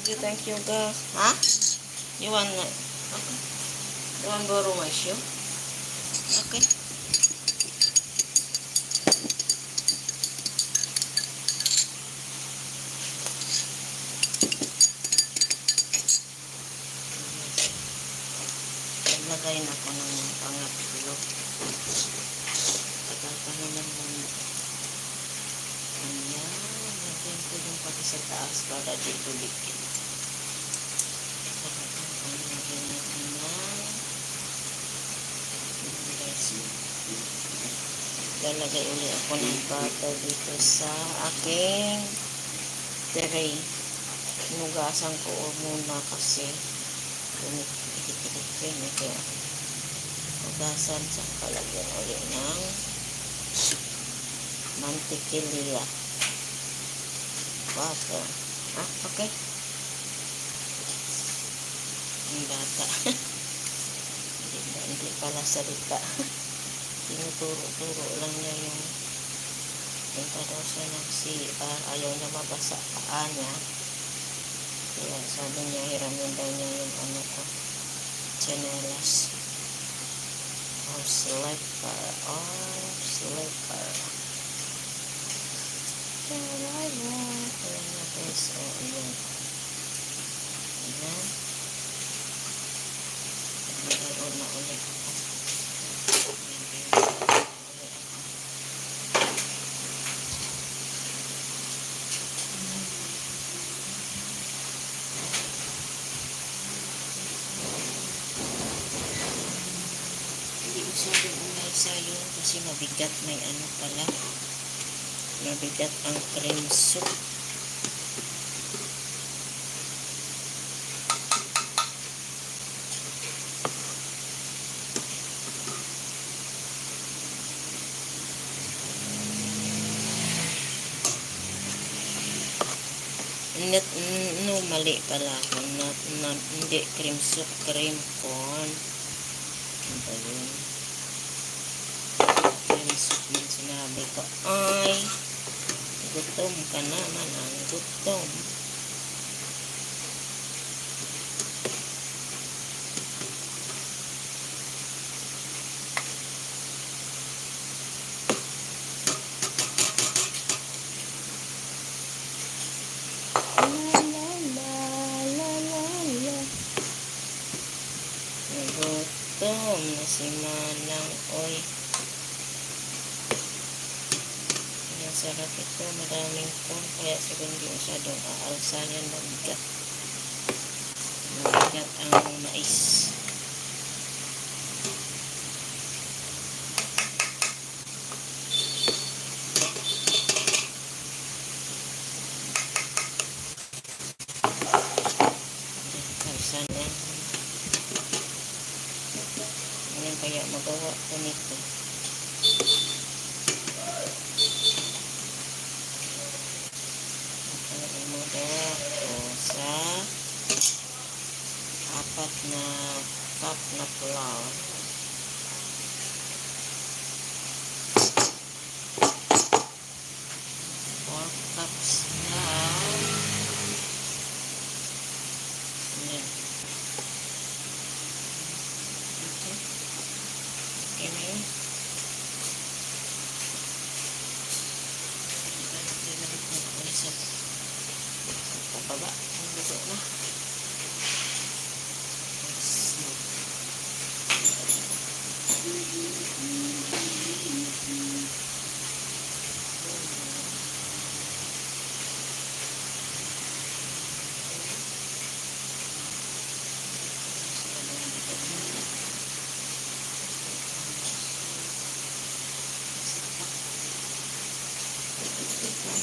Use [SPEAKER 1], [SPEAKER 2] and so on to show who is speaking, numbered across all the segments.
[SPEAKER 1] Thank you, guys. Huh? You want okay. You want borrow my shoe? Okay. Naglagay na ko ng pangatlo. Tagal pa naman muna. Ayan. Lagyan ko yung pati sa taas para dito dikit. Lagyan natin na. Lalagay ulit ako ng butter dito sa aking tray. Hinugasan ko muna kasi dikit-dikit ko yun. Kaya hugasan sa kalagyan ulit ng mantikilya. Butter. Ah, okay. Ang bata. Hindi pala salita. Tinuturo-turo lang niya yung punta daw siya ng CR. Ayaw niya mabasa paa niya. Kaya sabi niya, hiramin daw niya yung ano ko, chanelas. Or slipper. Kaya na guys. O, ayan. Ayan. Nagkaroon na ulit ako. Masyadong umay sayo kasi mabigat, may ano pala, mabigat ang cream soup. No, mali pala ako. Hindi cream soup, cream corn. Ano ba yun? Sinabi ko, ay, gutom ka naman ang gutom. Gutom na si Manang, oy. Sarap ito, maraming corn, kaya siguro hindi masyadong aalsa yan, mabigat ang mais. Kalsa na yan kaya magawa ko nito. Sa 4 na cup na flour. 4 cups flour. Ayan. Okay na yun. Baba, ang luto na.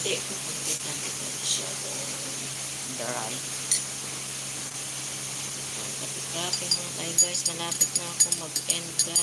[SPEAKER 1] Hindi siya dry. Kapi-kapi muna tayo guys. Malapit na ako mag-end guys.